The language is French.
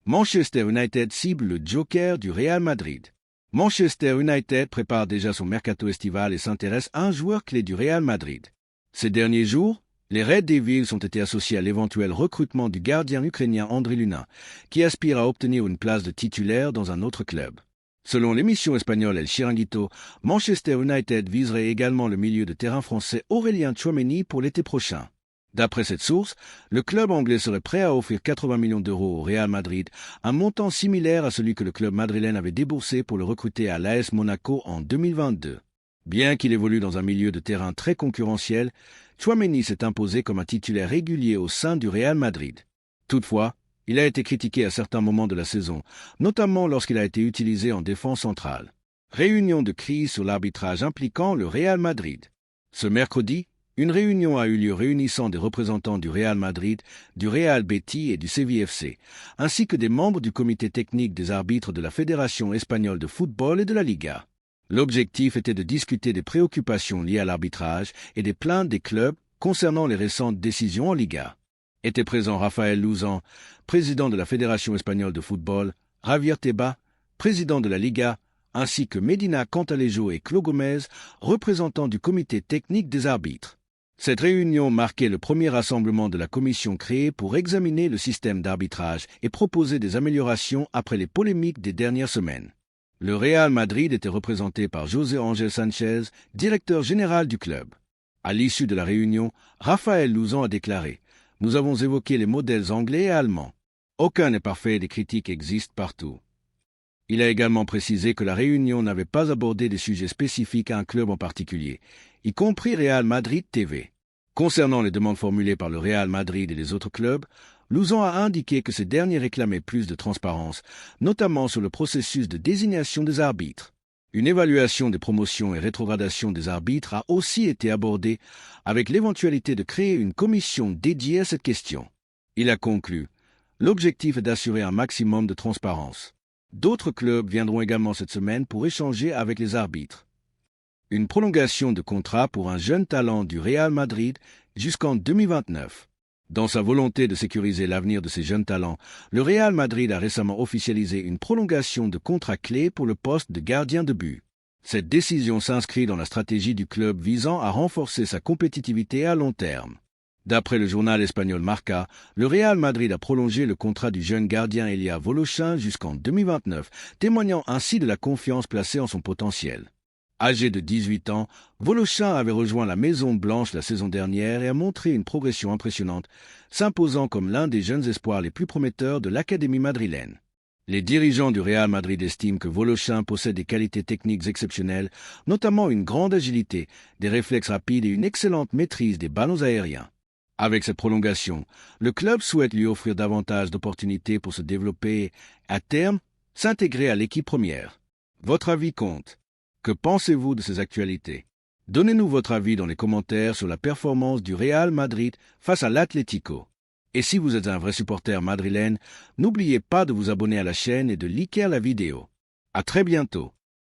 Manchester United cible le joker du Real Madrid. Manchester United prépare déjà son mercato estival et s'intéresse à un joueur clé du Real Madrid. Ces derniers jours, les Red Devils ont été associés à l'éventuel recrutement du gardien ukrainien Andriy Lunin, qui aspire à obtenir une place de titulaire dans un autre club. Selon l'émission espagnole El Chiringuito, Manchester United viserait également le milieu de terrain français Aurélien Tchouaméni pour l'été prochain. D'après cette source, le club anglais serait prêt à offrir 80 millions d'euros au Real Madrid, un montant similaire à celui que le club madrilène avait déboursé pour le recruter à l'AS Monaco en 2022. Bien qu'il évolue dans un milieu de terrain très concurrentiel, Tchouaméni s'est imposé comme un titulaire régulier au sein du Real Madrid. Toutefois, il a été critiqué à certains moments de la saison, notamment lorsqu'il a été utilisé en défense centrale. Réunion de crise sur l'arbitrage impliquant le Real Madrid. Ce mercredi, une réunion a eu lieu réunissant des représentants du Real Madrid, du Real Betis et du Séville FC, ainsi que des membres du comité technique des arbitres de la Fédération espagnole de football et de la Liga. L'objectif était de discuter des préoccupations liées à l'arbitrage et des plaintes des clubs concernant les récentes décisions en Liga. Étaient présents Rafael Luzán, président de la Fédération espagnole de football, Javier Tebas, président de la Liga, ainsi que Medina Cantalejo et Claude Gomez, représentants du comité technique des arbitres. Cette réunion marquait le premier rassemblement de la commission créée pour examiner le système d'arbitrage et proposer des améliorations après les polémiques des dernières semaines. Le Real Madrid était représenté par José Ángel Sánchez, directeur général du club. À l'issue de la réunion, Rafael Luzán a déclaré « Nous avons évoqué les modèles anglais et allemands. Aucun n'est parfait et des critiques existent partout. » Il a également précisé que la réunion n'avait pas abordé des sujets spécifiques à un club en particulier, y compris Real Madrid TV. Concernant les demandes formulées par le Real Madrid et les autres clubs, Luzán a indiqué que ces derniers réclamaient plus de transparence, notamment sur le processus de désignation des arbitres. Une évaluation des promotions et rétrogradation des arbitres a aussi été abordée, avec l'éventualité de créer une commission dédiée à cette question. Il a conclu « L'objectif est d'assurer un maximum de transparence. » D'autres clubs viendront également cette semaine pour échanger avec les arbitres. Une prolongation de contrat pour un jeune talent du Real Madrid jusqu'en 2029. Dans sa volonté de sécuriser l'avenir de ces jeunes talents, le Real Madrid a récemment officialisé une prolongation de contrat clé pour le poste de gardien de but. Cette décision s'inscrit dans la stratégie du club visant à renforcer sa compétitivité à long terme. D'après le journal espagnol Marca, le Real Madrid a prolongé le contrat du jeune gardien Elia Voloshin jusqu'en 2029, témoignant ainsi de la confiance placée en son potentiel. Âgé de 18 ans, Voloshin avait rejoint la Maison Blanche la saison dernière et a montré une progression impressionnante, s'imposant comme l'un des jeunes espoirs les plus prometteurs de l'académie madrilène. Les dirigeants du Real Madrid estiment que Voloshin possède des qualités techniques exceptionnelles, notamment une grande agilité, des réflexes rapides et une excellente maîtrise des ballons aériens. Avec cette prolongation, le club souhaite lui offrir davantage d'opportunités pour se développer et, à terme, s'intégrer à l'équipe première. Votre avis compte. Que pensez-vous de ces actualités? Donnez-nous votre avis dans les commentaires sur la performance du Real Madrid face à l'Atlético. Et si vous êtes un vrai supporter madrilène, n'oubliez pas de vous abonner à la chaîne et de liker la vidéo. À très bientôt.